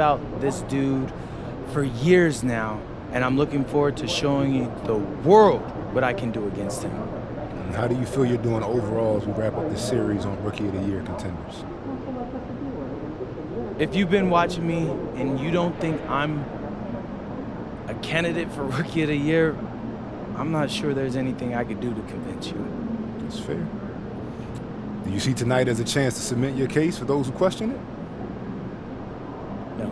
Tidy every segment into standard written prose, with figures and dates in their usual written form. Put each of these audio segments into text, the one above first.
about this dude for years now, and I'm looking forward to showing the world what I can do against him. And how do you feel you're doing overall as we wrap up this series on Rookie of the Year contenders? If you've been watching me and you don't think I'm a candidate for Rookie of the Year, I'm not sure there's anything I could do to convince you. That's fair. Do you see tonight as a chance to cement your case for those who question it? No.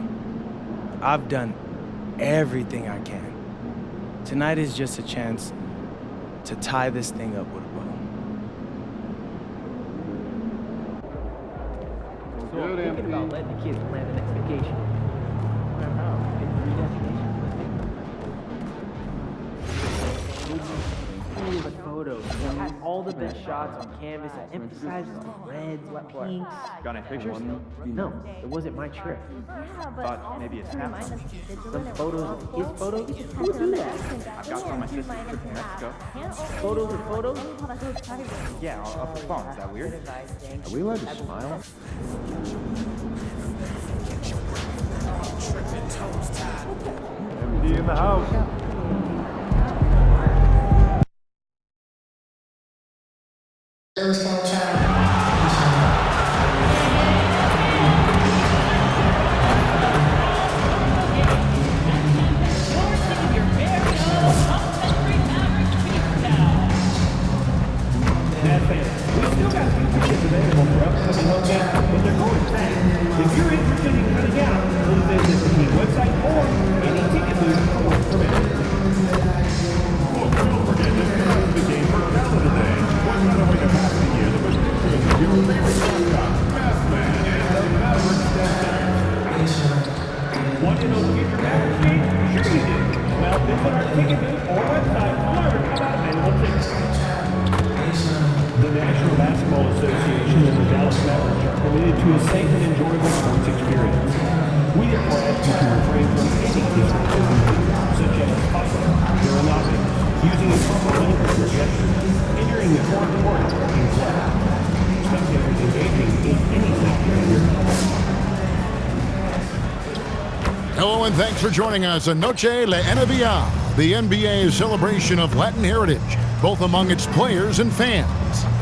I've done everything I can. Tonight is just a chance to tie this thing up with a bow. So I'm thinking about letting the kids plan the next vacation. Photos. It has all the best shots on canvas. It emphasizes the reds, pinks. Got any pictures? No, it wasn't my trip. Thought maybe it's happened. Some photos of his photos? Who do that? I've got some on my sister's trip to Mexico. Photos of photos? Yeah, off the phone. Is that weird? Are we allowed to smile? MD in the house. If you're interested in cutting out, please visit the website or any ticket booth for information. Don't forget this is the game for Calendar Day. What better way to pass the year than with pictures of your favorite mascot, Bassman, and the Maverick Center. Want to know the future Maverick game? Sure you do. Well, visit our ticket booth or website to learn about available tickets. The National Basketball Association and the Dallas Mavericks are committed to a safe and enjoyable sports experience. We therefore ask you to refrain from any disorderly behavior, such as hustling, urination, using improper language or gestures, entering the court or walking flat, spectators engaging in any behavior. Hello and thanks for joining us on Noche La NBA, the NBA's celebration of Latin heritage, both among its players and fans.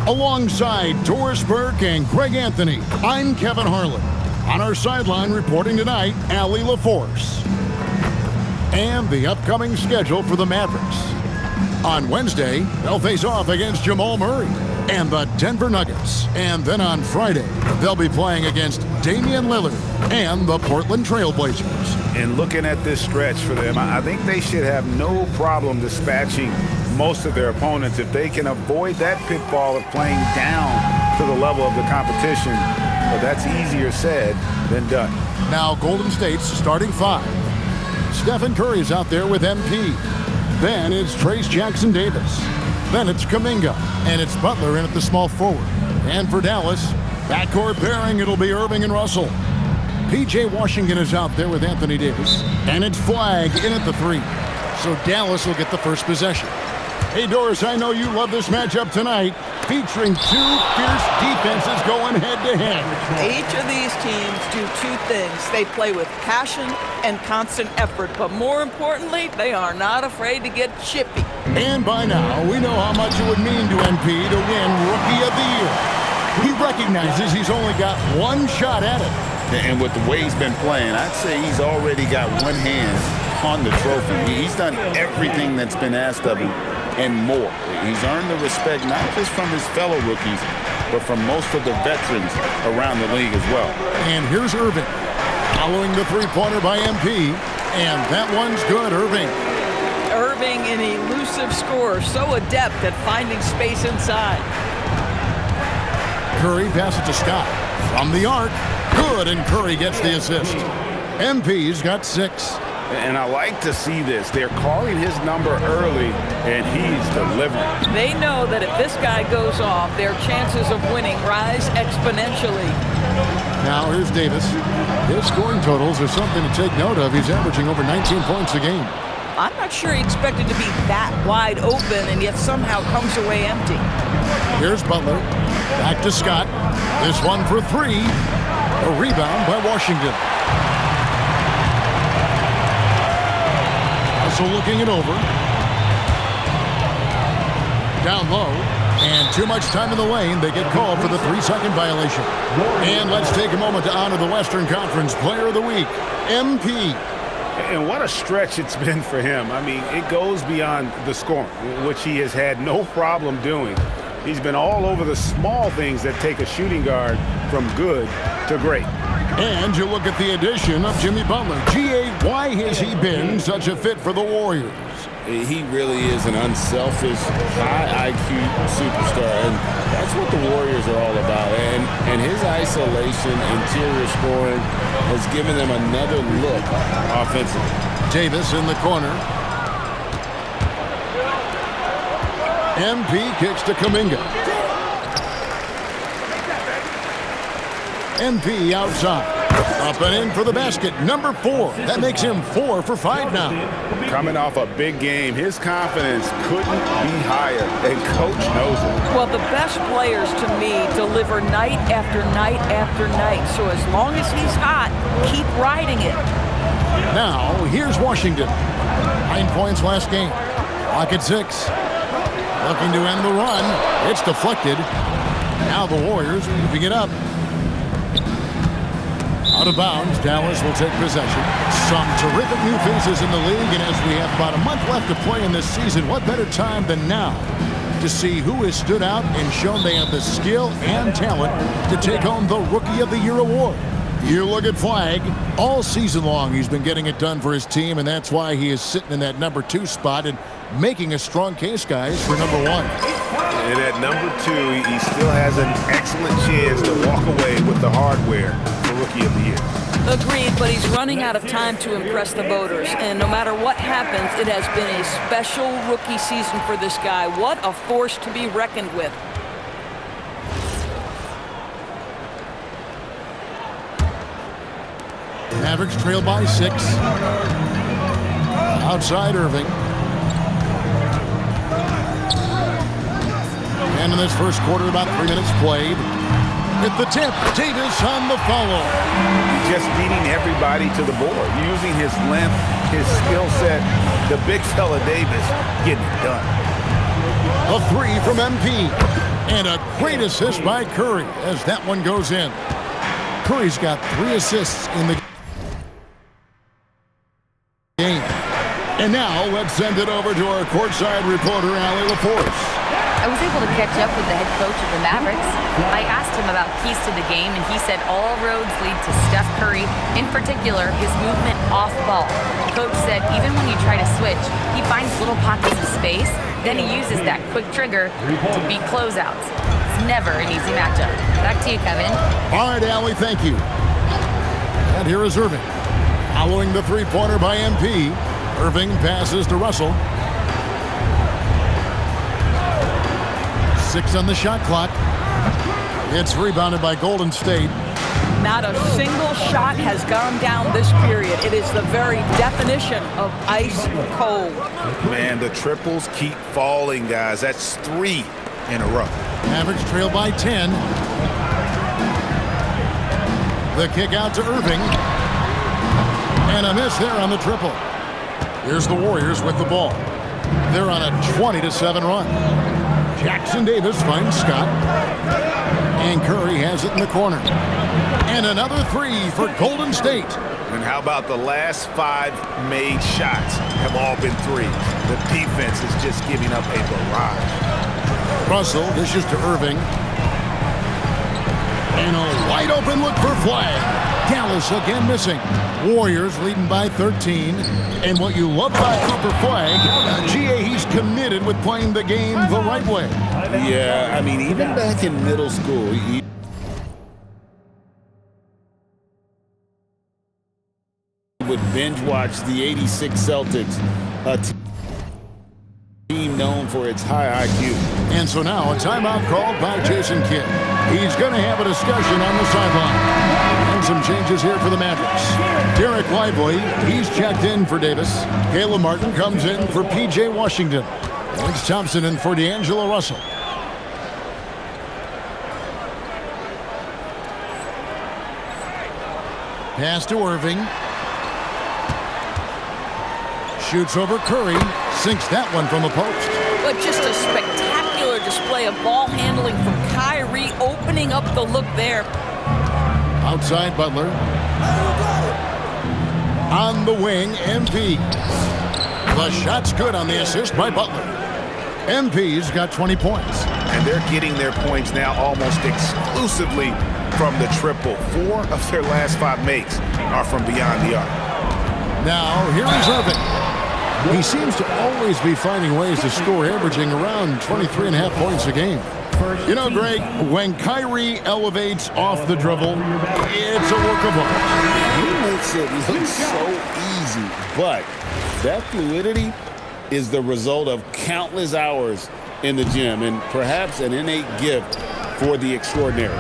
Alongside Doris Burke and Greg Anthony, I'm Kevin Harlan. On our sideline reporting tonight, Allie LaForce. And the upcoming schedule for the Mavericks. On Wednesday, they'll face off against Jamal Murray and the Denver Nuggets. And then on Friday, they'll be playing against Damian Lillard and the Portland Trail Blazers. And looking at this stretch for them, I think they should have no problem dispatching most of their opponents if they can avoid that pitfall of playing down to the level of the competition. But that's easier said than done. Now Golden State's starting five. Stephen Curry's out there with MP. Then it's Trace Jackson Davis. Then it's Kuminga. And it's Butler in at the small forward. And for Dallas, backcourt pairing, it'll be Irving and Russell. P.J. Washington is out there with Anthony Davis. And it's Flagg in at the three. So Dallas will get the first possession. Hey, Doris, I know you love this matchup tonight, featuring two fierce defenses going head-to-head. Each of these teams do two things. They play with passion and constant effort, but more importantly, they are not afraid to get chippy. And by now, we know how much it would mean to MP to win Rookie of the Year. He recognizes he's only got one shot at it. And with the way he's been playing, I'd say he's already got one hand on the trophy. He's done everything that's been asked of him and more. He's earned the respect not just from his fellow rookies, but from most of the veterans around the league as well. And here's Irving, following the three-pointer by MP, and that one's good, Irving. Irving, an elusive scorer, so adept at finding space inside. Curry passes to Scott. From the arc, good, and Curry gets the assist. MP's got 6. And I like to see this. They're calling his number early, and he's delivering. They know that if this guy goes off, their chances of winning rise exponentially. Now here's Davis. His scoring totals are something to take note of. He's averaging over 19 points a game. I'm not sure he expected to be that wide open and yet somehow comes away empty. Here's Butler. Back to Scott. This one for 3. A rebound by Washington. Russell looking it over. Down low. And too much time in the lane. They get called for the 3-second violation. And let's take a moment to honor the Western Conference Player of the Week, MP. And what a stretch it's been for him. I mean, it goes beyond the scoring, which he has had no problem doing. He's been all over the small things that take a shooting guard from good to great. And you look at the addition of Jimmy Butler. G.A., why has he been such a fit for the Warriors? He really is an unselfish, high IQ superstar, and that's what the Warriors are all about. And his isolation, interior scoring has given them another look offensively. Davis in the corner. MP kicks to Kuminga. MP outside. Up and in for the basket. Number 4. That makes him 4 for 5 now. Coming off a big game, his confidence couldn't be higher, and Coach knows it. Well, the best players to me deliver night after night after night. So as long as he's hot, keep riding it. Now, here's Washington. 9 points last game. Clock at 6. Looking to end the run. It's deflected. Now the Warriors moving it up. Out of bounds, Dallas will take possession. Some terrific new faces in the league, and as we have about a month left to play in this season, what better time than now to see who has stood out and shown they have the skill and talent to take home the Rookie of the Year award. You look at Flag. All season long, he's been getting it done for his team, and that's why he is sitting in that number 2 spot and making a strong case, guys, for number 1. And at number 2, he still has an excellent chance to walk away with the hardware for Rookie of the Year. Agreed, but he's running out of time to impress the voters. And no matter what happens, it has been a special rookie season for this guy. What a force to be reckoned with. Mavericks trail by 6. Outside Irving. And in this first quarter, about 3 minutes played. At the tip, Davis on the follow. Just beating everybody to the board, using his length, his skill set. The big fella Davis getting it done. A 3 from MP. And a great assist by Curry as that one goes in. Curry's got 3 assists in the game. And now let's send it over to our courtside reporter, Allie LaForce. I was able to catch up with the head coach of the Mavericks. I asked him about keys to the game, and he said all roads lead to Steph Curry, in particular, his movement off ball. Coach said even when you try to switch, he finds little pockets of space, then he uses that quick trigger to beat closeouts. It's never an easy matchup. Back to you, Kevin. All right, Allie, thank you. And here is Irving. Following the 3-pointer by MP, Irving passes to Russell. 6 on the shot clock. It's rebounded by Golden State. Not a single shot has gone down this period. It is the very definition of ice cold. Man, the triples keep falling, guys. That's 3 in a row. Mavericks trail by 10. The kick out to Irving. And a miss there on the triple. Here's the Warriors with the ball. They're on a 20-7 run. Jackson Davis finds Scott. And Curry has it in the corner. And another 3 for Golden State. And how about the last 5 made shots have all been 3s? The defense is just giving up a barrage. Russell dishes to Irving. And a wide open look for Flag. Dallas again missing. Warriors leading by 13. And what you love about Cooper Flag, GA, he's committed with playing the game the right way. Yeah, I mean, even back in middle school, he would binge watch the '86 Celtics, a team known for its high IQ. And so now a timeout called by Jason Kidd. He's going to have a discussion on the sideline. And some changes here for the Mavericks. Derek Lively, he's checked in for Davis. Caleb Martin comes in for P.J. Washington. Alex Thompson in for D'Angelo Russell. Pass to Irving. Shoots over Curry. Sinks that one from the post. But just a spectacular display of ball handling from Kyrie, opening up the look there. Outside Butler. On the wing, MP. The shot's good on the assist by Butler. MP's got 20 points. And they're getting their points now almost exclusively from the triple. 4 of their last 5 makes are from beyond the arc. Now, here is Irving. He seems to always be finding ways to score, averaging around 23.5 points a game. You know, Greg, when Kyrie elevates off the dribble, it's a work of art. He makes it look so easy, but that fluidity is the result of countless hours in the gym and perhaps an innate gift for the extraordinary.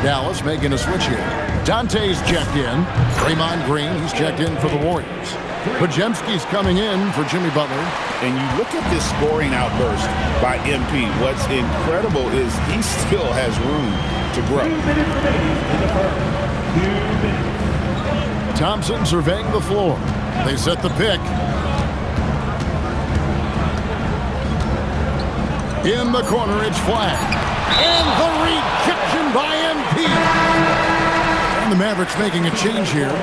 Dallas making a switch here. Dante's checked in. Draymond Green, he's checked in for the Warriors. Podziemski's coming in for Jimmy Butler. And you look at this scoring outburst by MP. What's incredible is he still has room to grow. 2 minutes remaining in the first. 2 minutes. Thompson surveying the floor. They set the pick. In the corner, it's flat. And the rejection by MP. And the Mavericks making a change here.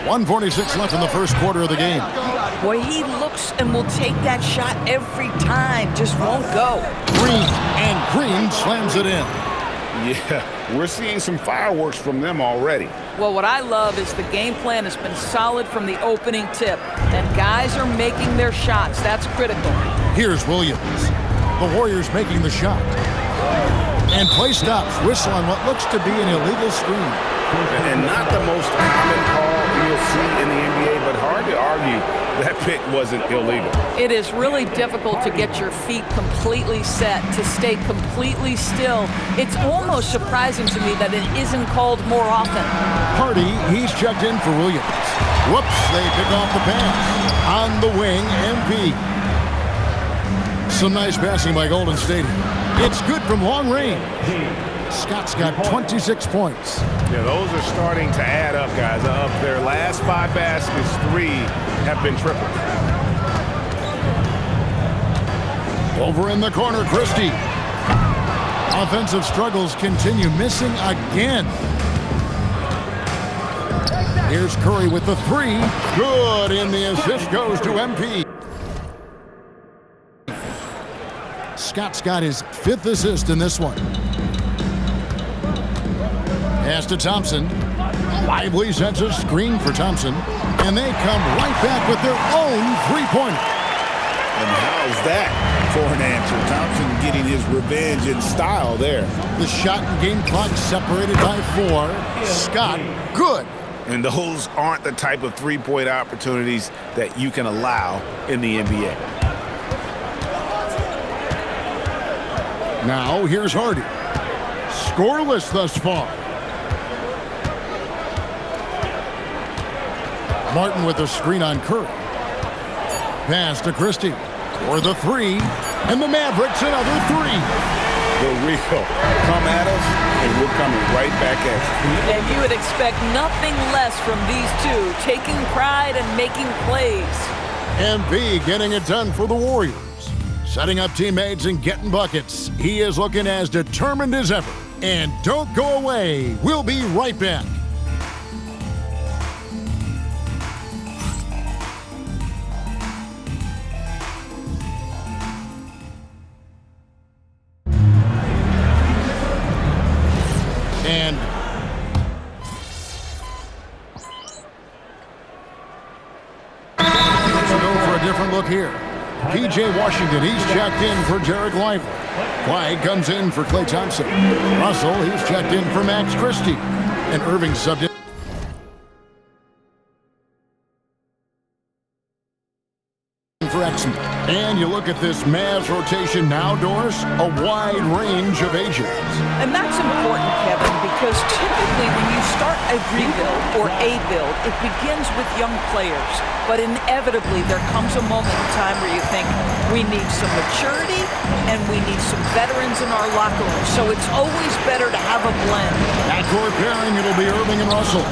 .146 left in the first quarter of the game. Boy, he looks and will take that shot every time. Just won't go. Green slams it in. Yeah, we're seeing some fireworks from them already. Well, what I love is the game plan has been solid from the opening tip. And guys are making their shots. That's critical. Here's Williams. The Warriors making the shot. And play stops. Whistle on what looks to be an illegal screen. And not the most common call you'll see in the NBA, but hard to argue that pick wasn't illegal. It is really difficult to get your feet completely set, to stay completely still. It's almost surprising to me that it isn't called more often. Hardy, he's checked in for Williams. Whoops, they pick off the pass. On the wing, MP. Some nice passing by Golden State. It's good from long range. Scott's got 26 points. Yeah, those are starting to add up, guys. Of their last 5 baskets, 3 have been triple. Over in the corner, Christie. Offensive struggles continue, missing again. Here's Curry with the 3. Good, and the assist goes to MP. Scott's got his 5th assist in this one. Pass to Thompson. Lively sets a screen for Thompson. And they come right back with their own 3-pointer. And how's that for an answer? Thompson getting his revenge in style there. The shot and game clock separated by 4. Scott, good. And those aren't the type of 3-point opportunities that you can allow in the NBA. Now, here's Hardy. Scoreless thus far. Martin with a screen on Curry. Pass to Christie for the 3. And the Mavericks another 3. The real come at us, and we're coming right back at you. And you would expect nothing less from these two, taking pride and making plays. MP getting it done for the Warriors. Setting up teammates and getting buckets. He is looking as determined as ever. And don't go away. We'll be right back. And let's go for a different look here. P.J. Washington, he's checked in for Jared Lively. White comes in for Klay Thompson. Russell, he's checked in for Max Christie. And Irving subbed in for Exum. And you look at this Mavs rotation now, Doris, a wide range of ages. And that's important, Kevin, because typically when you start a rebuild or a build, it begins with young players. But inevitably, there comes a moment in time where you think, we need some maturity and we need some veterans in our locker room. So it's always better to have a blend. Backcourt pairing, it'll be Irving and Russell.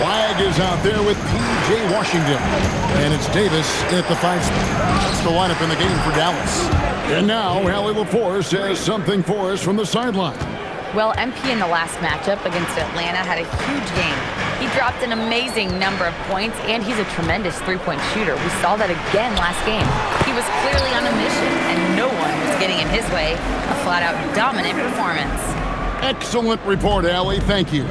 Flag is out there with P.J. Washington. And it's Davis at the 5 spot. That's the lineup in the game for Dallas. And now, Allie LaForce has something for us from the sideline. Well, MP in the last matchup against Atlanta had a huge game. He dropped an amazing number of points, and he's a tremendous three-point shooter. We saw that again last game. He was clearly on a mission, and no one was getting in his way. A flat-out dominant performance. Excellent report, Allie. Thank you.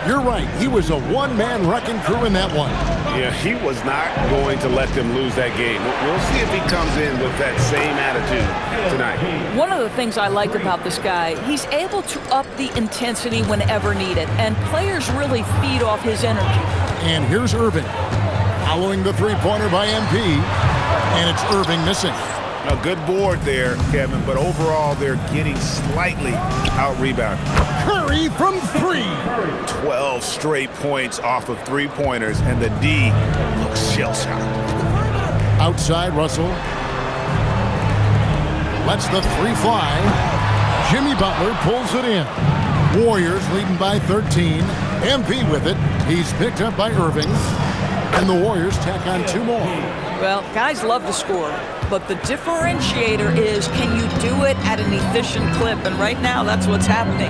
You're right. He was a one-man wrecking crew in that one. Yeah, he was not going to let them lose that game. We'll see if he comes in with that same attitude tonight. One of the things I like about this guy, he's able to up the intensity whenever needed, and players really feed off his energy. And here's Irving, following the three-pointer by MP, and it's Irving missing. A good board there, Kevin, but overall they're getting slightly out-rebounded. Curry from 3. 12 straight points off of three-pointers, and the D looks shell-shocked. Outside, Russell lets the 3 fly. Jimmy Butler pulls it in. Warriors leading by 13. MP with it. He's picked up by Irving. And the Warriors tack on 2 more. Well, guys love to score, but the differentiator is, can you do it at an efficient clip? And right now, that's what's happening.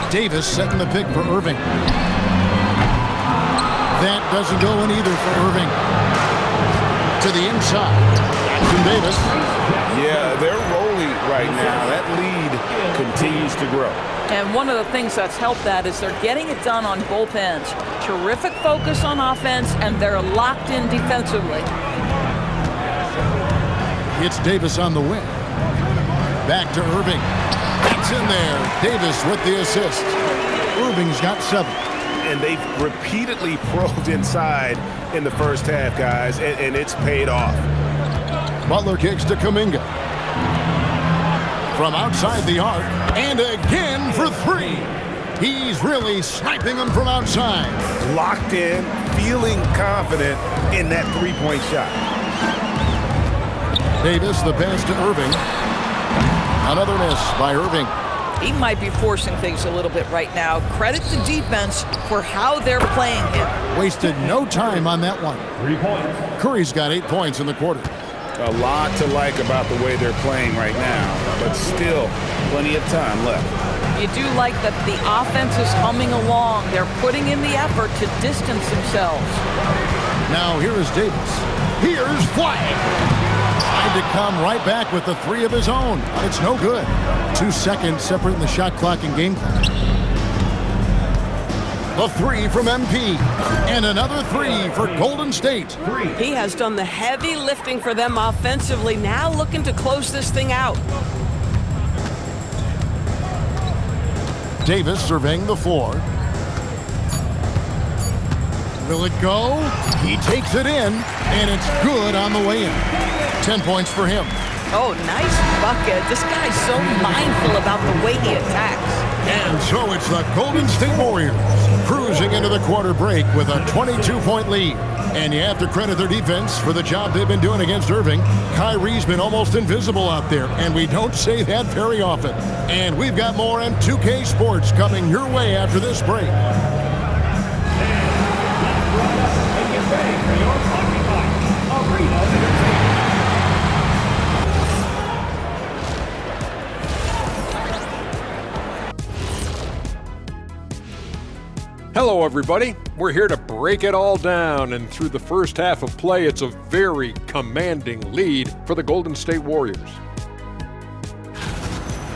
Davis setting the pick for Irving. That doesn't go in either for Irving. To the inside. Jackson Davis. Yeah, they're rolling right now. That lead continues to grow. And one of the things that's helped that is they're getting it done on both ends. Terrific focus on offense, and they're locked in defensively. It's Davis on the wing. Back to Irving. It's in there. Davis with the assist. Irving's got 7. And they've repeatedly probed inside in the first half, guys, and it's paid off. Butler kicks to Kuminga. From outside the arc, and again for 3. He's really sniping them from outside. Locked in, feeling confident in that three-point shot. Davis, the pass to Irving. Another miss by Irving. He might be forcing things a little bit right now. Credit to defense for how they're playing him. Wasted no time on that one. 3 points. Curry's got 8 points in the quarter. A lot to like about the way they're playing right now, but still plenty of time left. You do like that the offense is humming along. They're putting in the effort to distance themselves. Now here is Davis. Here's Flag. Tried to come right back with the 3 of his own. It's no good. 2 seconds separating the shot clock and game clock. The 3 from MP. And another 3 for Golden State. He has done the heavy lifting for them offensively. Now looking to close this thing out. Davis surveying the floor. Will it go? He takes it in, and it's good on the way in. 10 points for him. Oh, nice bucket. This guy's so mindful about the way he attacks. And so it's the Golden State Warriors cruising into the quarter break with a 22-point lead. And you have to credit their defense for the job they've been doing against Irving. Kyrie's been almost invisible out there, and we don't say that very often. And we've got more M2K Sports coming your way after this break. Hello, everybody. We're here to break it all down, and through the first half of play, it's a very commanding lead for the Golden State Warriors.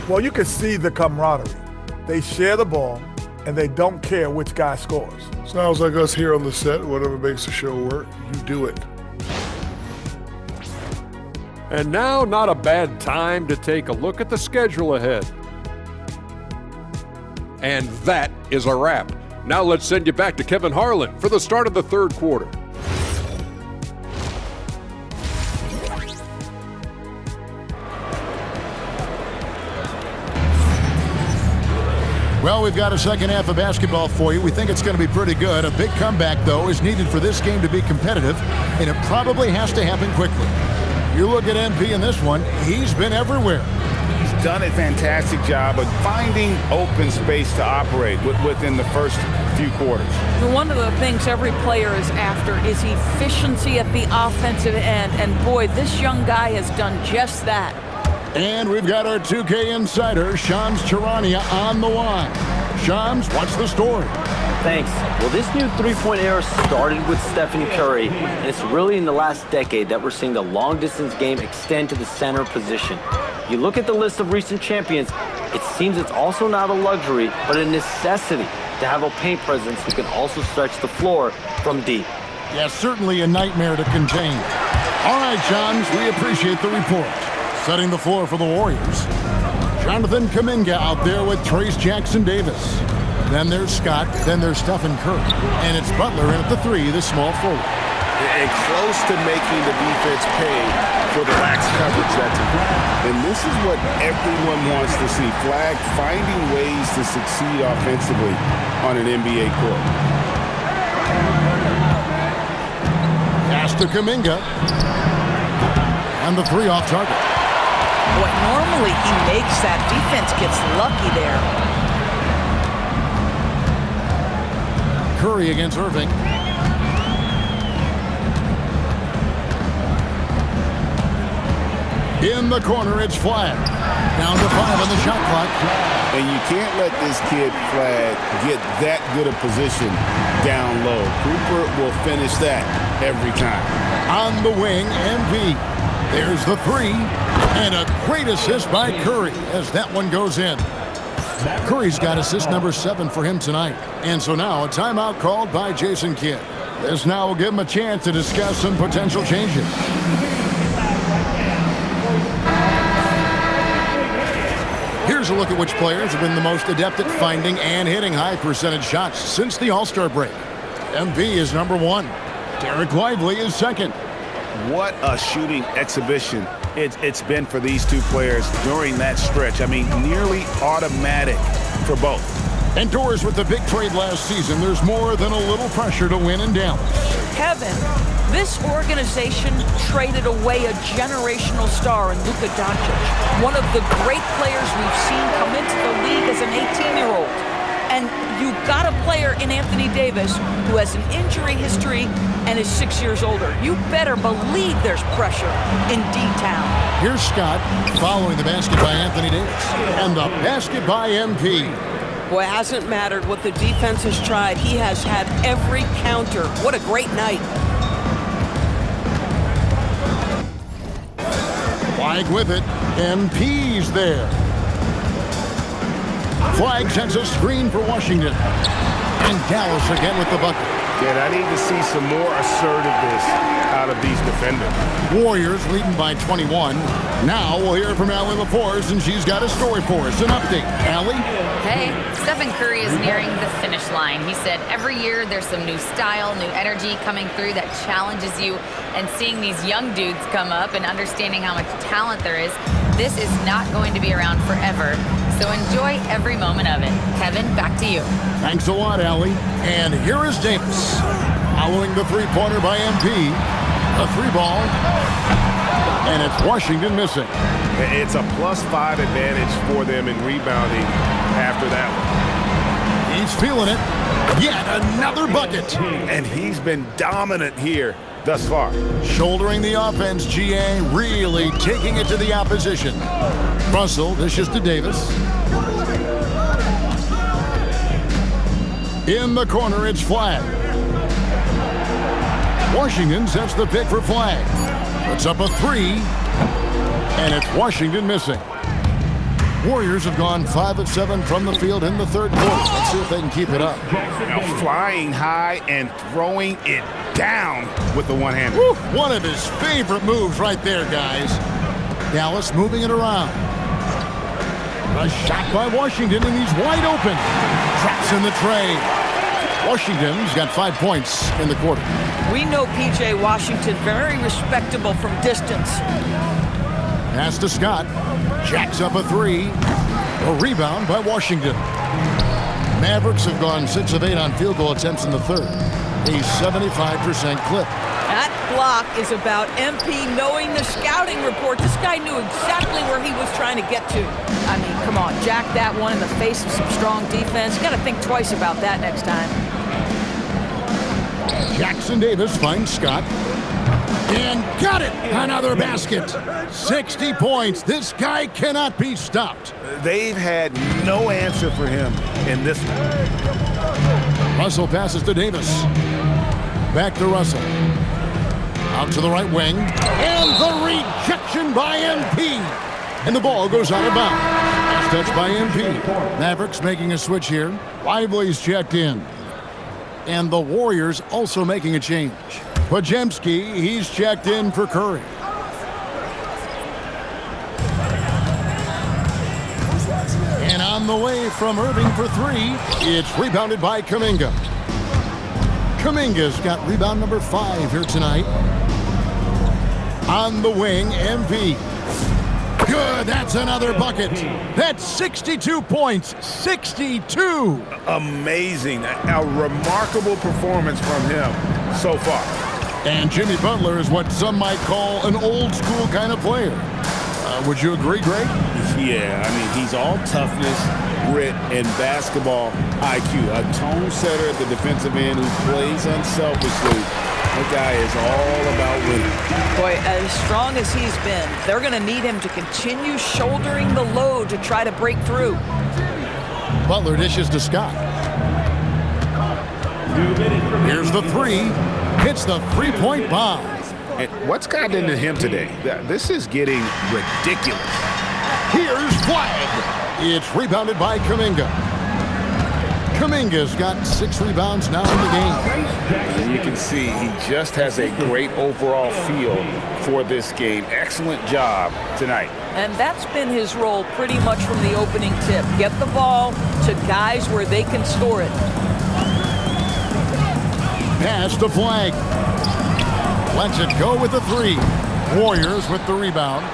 Well, you can see the camaraderie. They share the ball, and they don't care which guy scores. Sounds like us here on the set. Whatever makes the show work, you do it. And now, not a bad time to take a look at the schedule ahead. And that is a wrap. Now let's send you back to Kevin Harlan for the start of the third quarter. Well, we've got a second half of basketball for you. We think it's going to be pretty good. A big comeback, though, is needed for this game to be competitive, and it probably has to happen quickly. You look at MP in this one, he's been everywhere. He's done a fantastic job of finding open space to operate within the first few quarters. One of the things every player is after is efficiency at the offensive end, and boy, this young guy has done just that. And we've got our 2K insider, Shams Charania, on the line. Shams, what's the story? Thanks. Well, this new three-point era started with Stephen Curry, and it's really in the last decade that we're seeing the long-distance game extend to the center position. You look at the list of recent champions, it seems it's also not a luxury, but a necessity to have a paint presence who can also stretch the floor from deep. Yeah, certainly a nightmare to contain. All right, Shams, we appreciate the report. Setting the floor for the Warriors. Jonathan Kuminga out there with Trace Jackson-Davis. Then there's Scott, then there's Stephen Curry. And it's Butler in at the 3, the small forward. And close to making the defense pay for the lax coverage that's involved. And this is what everyone wants to see. Flag finding ways to succeed offensively on an NBA court. Pass to Kuminga. And the 3 off target. Boy, normally he makes that. Defense gets lucky there. Curry against Irving. In the corner, it's Flag. Down to 5 on the shot clock. And you can't let this kid, Flag, get that good a position down low. Cooper will finish that every time. On the wing, MP. There's the 3. And a great assist by Curry as that one goes in. Curry's got assist number 7 for him tonight. And so now a timeout called by Jason Kidd. This now will give him a chance to discuss some potential changes. Here's a look at which players have been the most adept at finding and hitting high percentage shots since the All-Star break. MP is number 1. Derek Lively is 2nd. What a shooting exhibition it's been for these two players during that stretch. I mean, nearly automatic for both. And Doors, with the big trade last season, there's more than a little pressure to win in Dallas. Kevin, this organization traded away a generational star in Luka Doncic, one of the great players we've seen come into the league as an 18-year-old. And you got a player in Anthony Davis who has an injury history and is 6 years older. You better believe there's pressure in D-Town. Here's Scott following the basket by Anthony Davis. And the basket by MP. Boy, it hasn't mattered what the defense has tried. He has had every counter. What a great night. Flag with it. MP's there. Flag sends a screen for Washington. And Dallas again with the bucket. Yeah, I need to see some more assertiveness out of these defenders. Warriors leading by 21. Now we'll hear from Allie LaForce, and she's got a story for us. An update. Allie? Hey, Stephen Curry is nearing the finish line. He said every year there's some new style, new energy coming through that challenges you. And seeing these young dudes come up and understanding how much talent there is, this is not going to be around forever. So enjoy every moment of it. Kevin, back to you. Thanks a lot, Allie. And here is Davis. Following the three-pointer by MP. A 3-ball. And it's Washington missing. It's a +5 advantage for them in rebounding after that one. He's feeling it. Yet another bucket. And he's been dominant here thus far. Shouldering the offense, GA really taking it to the opposition. Russell dishes to Davis. In the corner, it's Flag. Washington sets the pick for Flag. Puts up a 3. And it's Washington missing. Warriors have gone 5 of 7 from the field in the third quarter. Let's see if they can keep it up. Now flying high and throwing it down with the one-hander. One of his favorite moves right there, guys. Dallas moving it around. A shot by Washington, and he's wide open. Traps in the tray. Washington's got 5 points in the quarter. We know P.J. Washington very respectable from distance. Pass to Scott. Jacks up a 3. A rebound by Washington. Mavericks have gone 6 of 8 on field goal attempts in the third. A 75% clip. That block is about MP knowing the scouting report. This guy knew exactly where he was trying to get to. I mean, come on, jack that one in the face of some strong defense. You got to think twice about that next time. Jackson Davis finds Scott. And got it! Another basket. 60 points. This guy cannot be stopped. They've had no answer for him in this one. Russell passes to Davis. Back to Russell. Out to the right wing. And the rejection by MP. And the ball goes out of bounds. Last touch by MP. Mavericks making a switch here. Lively's checked in. And the Warriors also making a change. Pajemski, he's checked in for Curry. And on the way from Irving for 3, it's rebounded by Kuminga. Kuminga's got rebound number 5 here tonight. On the wing, MP. Good, that's another bucket. That's 62 points, 62. Amazing, a remarkable performance from him so far. And Jimmy Butler is what some might call an old school kind of player. Would you agree, Greg? Yeah, I mean, he's all toughness, grit, and basketball IQ. A tone setter at the defensive end who plays unselfishly. That guy is all about winning. Boy, as strong as he's been, they're going to need him to continue shouldering the load to try to break through. Butler dishes to Scott. Here's the 3. Hits the three-point bomb. And what's gotten into him today? This is getting ridiculous. Here's flag. It's rebounded by Kuminga. Kuminga's got 6 rebounds now in the game. And you can see he just has a great overall feel for this game. Excellent job tonight. And that's been his role pretty much from the opening tip. Get the ball to guys where they can score it. Pass to Flag. Lets it go with the 3. Warriors with the rebound.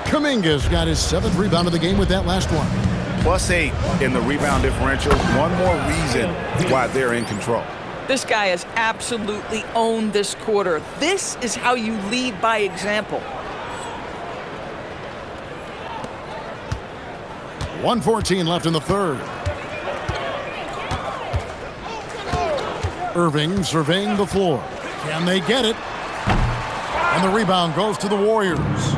Kuminga's got his 7th rebound of the game with that last one. +8 in the rebound differential. One more reason why they're in control. This guy has absolutely owned this quarter. This is how you lead by example. 1:14 left in the third. Irving surveying the floor. Can they get it? And the rebound goes to the Warriors.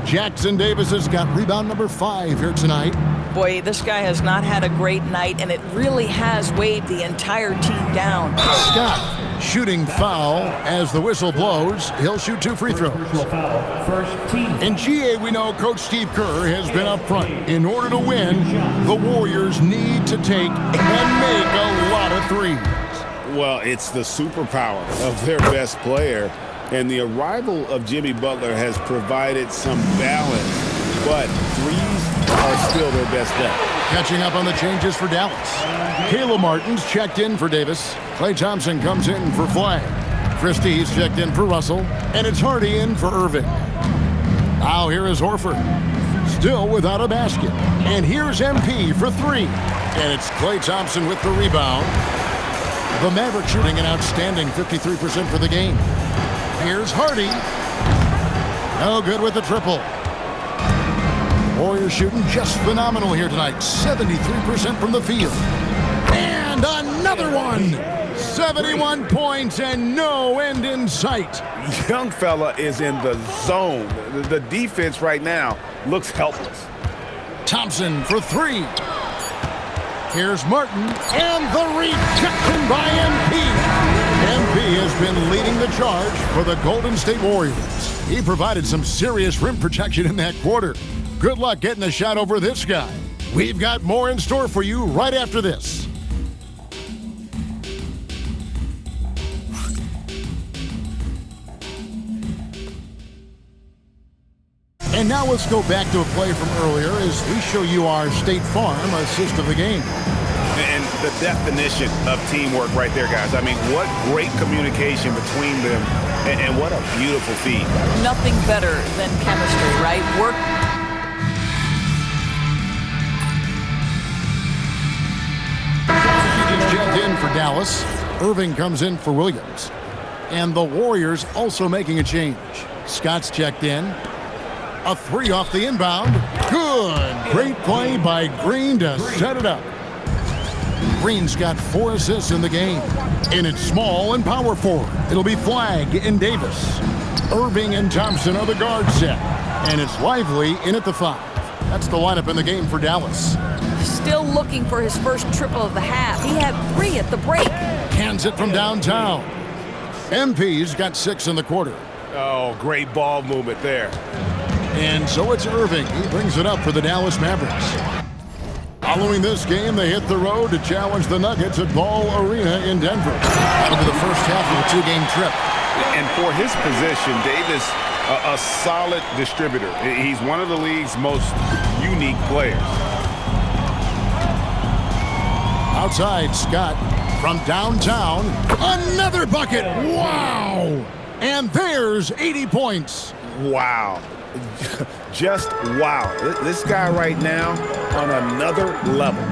Jackson Davis has got rebound number 5 here tonight. Boy, this guy has not had a great night, and it really has weighed the entire team down. Scott shooting foul as the whistle blows. He'll shoot 2 free throws. In GA, we know Coach Steve Kerr has been up front. In order to win, the Warriors need to take and make a lot of threes. Well, it's the superpower of their best player, and the arrival of Jimmy Butler has provided some balance, but threes are still their best bet. Catching up on the changes for Dallas. Caleb Martin's checked in for Davis. Klay Thompson comes in for Flag. Christie's checked in for Russell, and it's Hardy in for Irving. Now here is Horford, still without a basket. And here's MP for 3. And it's Klay Thompson with the rebound. The Mavericks shooting an outstanding 53% for the game. Here's Hardy. No good with the triple. Warriors shooting just phenomenal here tonight. 73% from the field. And another one. 71 points and no end in sight. Young fella is in the zone. The defense right now looks helpless. Thompson for 3. Here's Martin, and the rejection by MP. MP has been leading the charge for the Golden State Warriors. He provided some serious rim protection in that quarter. Good luck getting a shot over this guy. We've got more in store for you right after this. And now let's go back to a play from earlier as we show you our State Farm assist of the game. And the definition of teamwork right there, guys. I mean, what great communication between them, and what a beautiful feed. Nothing better than chemistry, right? Work. in for Dallas. Irving comes in for Williams. And the Warriors also making a change. Scott's checked in. A three off the inbound. Good. Great play by Green to set it up. Green's got 4 assists in the game. And it's small and power forward. It'll be Flagg and Davis. Irving and Thompson are the guard set. And it's Lively in at the 5. That's the lineup in the game for Dallas. Still looking for his first triple of the half. He had 3 at the break. Hands it from downtown. MP's got 6 in the quarter. Oh, great ball movement there. And so it's Irving. He brings it up for the Dallas Mavericks. Following this game, they hit the road to challenge the Nuggets at Ball Arena in Denver. That'll be the first half of a 2-game trip. And for his position, Davis, a solid distributor. He's one of the league's most unique players. Outside, Scott from downtown. Another bucket. Wow. And there's 80 points. Wow. Just wow. This guy right now on another level.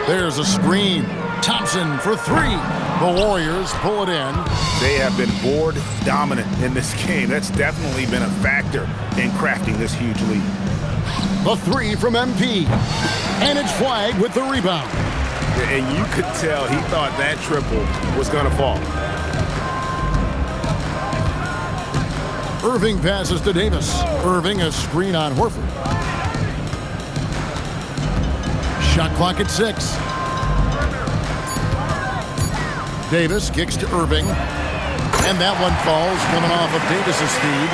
There's a screen. Thompson for 3. The Warriors pull it in. They have been board dominant in this game. That's definitely been a factor in crafting this huge lead. The 3 from MP. And it's Flagg with the rebound. And you could tell he thought that triple was going to fall. Irving passes to Davis. Irving a screen on Horford. Shot clock at 6. Davis kicks to Irving. And that one falls, coming off of Davis's feed.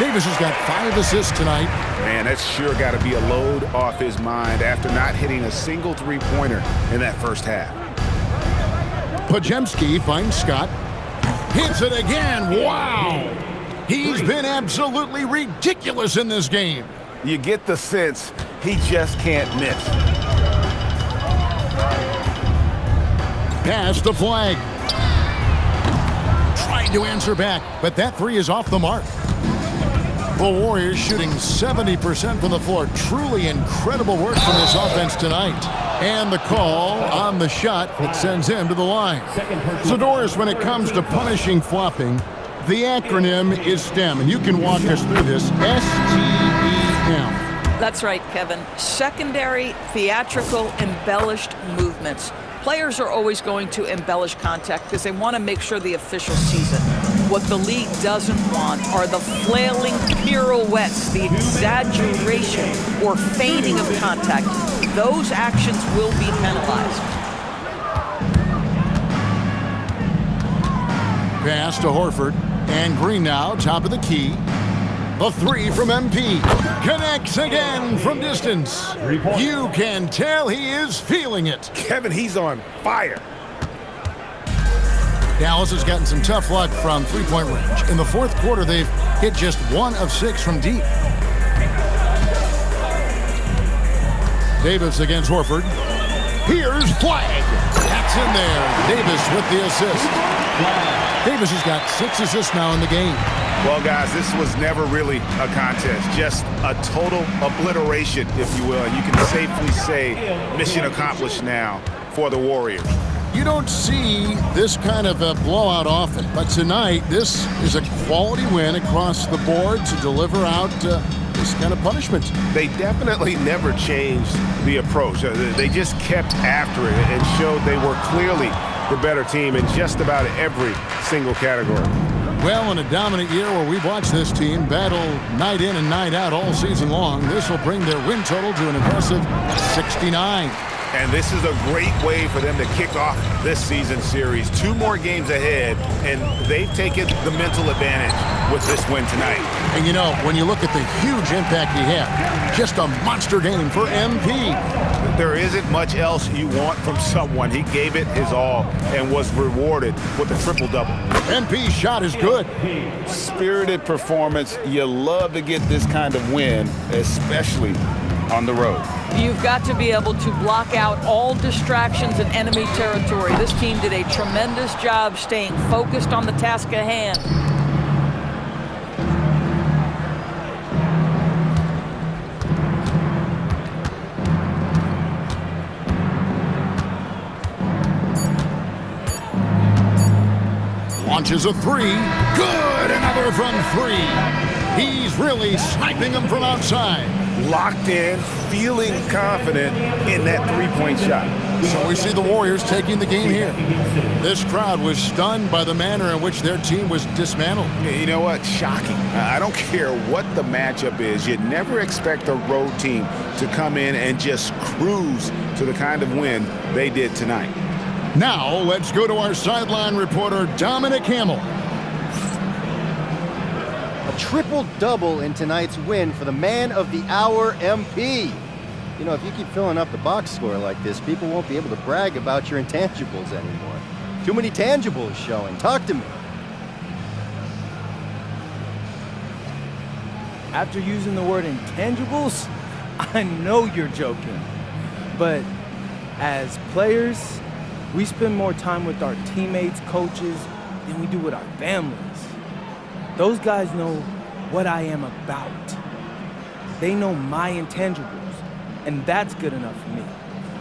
Davis has got 5 assists tonight. Man, that's sure got to be a load off his mind after not hitting a single three-pointer in that first half. Podziemski finds Scott. Hits it again. Wow! He's been absolutely ridiculous in this game. You get the sense he just can't miss. Pass to Flagg. Trying to answer back, but that 3 is off the mark. The Warriors shooting 70% from the floor. Truly incredible work from this offense tonight. And the call on the shot that sends him to the line. So, Doris, when it comes to punishing flopping, the acronym is STEM, and you can walk us through this. STEM. That's right, Kevin. Secondary, theatrical, embellished movements. Players are always going to embellish contact because they want to make sure the official sees it. What the league doesn't want are the flailing pirouettes, the exaggeration or feigning of contact. Those actions will be penalized. Pass to Horford. And Green now, top of the key. The 3 from MP. Connects again from distance. You can tell he is feeling it. Kevin, he's on fire. Dallas has gotten some tough luck from three-point range. In the fourth quarter, they've hit just 1 of 6 from deep. Davis against Horford. Here's Flagg. That's in there. Davis with the assist. Davis has got 6 assists now in the game. Well, guys, this was never really a contest. Just a total obliteration, if you will. You can safely say mission accomplished now for the Warriors. You don't see this kind of a blowout often, but tonight this is a quality win across the board to deliver out this kind of punishment. They definitely never changed the approach. They just kept after it and showed they were clearly the better team in just about every single category. Well, in a dominant year where we've watched this team battle night in and night out all season long, this will bring their win total to an impressive 69. And this is a great way for them to kick off this season series. 2 more games ahead, and they've taken the mental advantage with this win tonight. And you know, when you look at the huge impact he had, just a monster game for MP. There isn't much else you want from someone. He gave it his all and was rewarded with a triple-double. MP's shot is good. Spirited performance. You love to get this kind of win, especially on the road. You've got to be able to block out all distractions in enemy territory. This team did a tremendous job staying focused on the task at hand. Launches a three. Good. Another from three. He's really sniping them from outside. Locked in, feeling confident in that three-point shot. So we see the Warriors taking the game here. This crowd was stunned by the manner in which their team was dismantled. You know what? Shocking. I don't care what the matchup is. You never expect a road team to come in and just cruise to the kind of win they did tonight. Now let's go to our sideline reporter, Dominic Hamill. A triple-double in tonight's win for the man of the hour, MP. You know, if you keep filling up the box score like this, people won't be able to brag about your intangibles anymore. Too many tangibles showing. Talk to me. After using the word intangibles, I know you're joking. But as players, we spend more time with our teammates, coaches, than we do with our families. Those guys know what I am about. They know my intangibles, and that's good enough for me.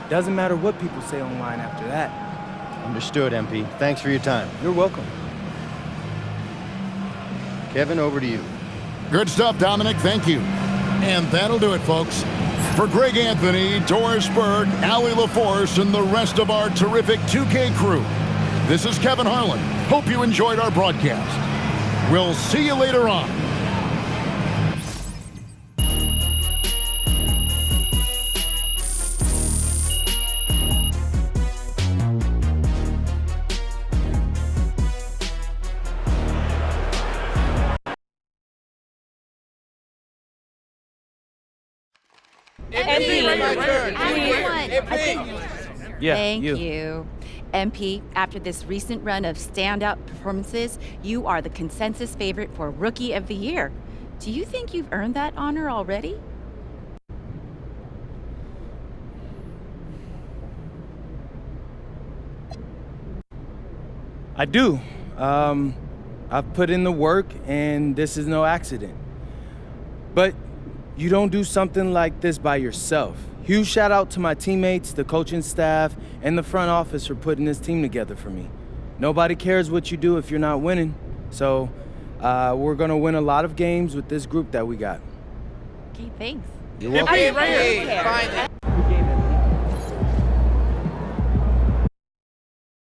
Doesn't matter what people say online after that. Understood, MP. Thanks for your time. You're welcome. Kevin, over to you. Good stuff, Dominic. Thank you. And that'll do it, folks. For Greg Anthony, Doris Burke, Allie LaForce, and the rest of our terrific 2K crew, this is Kevin Harlan. Hope you enjoyed our broadcast. We'll see you later on. Yeah, Thank you. MP, after this recent run of standout performances, you are the consensus favorite for Rookie of the Year. Do you think you've earned that honor already? I do. I've put in the work, and this is no accident. But you don't do something like this by yourself. Huge shout out to my teammates, the coaching staff, and the front office for putting this team together for me. Nobody cares what you do if you're not winning. So we're going to win a lot of games with this group that we got. Okay, thanks. You're welcome. Hey, right here.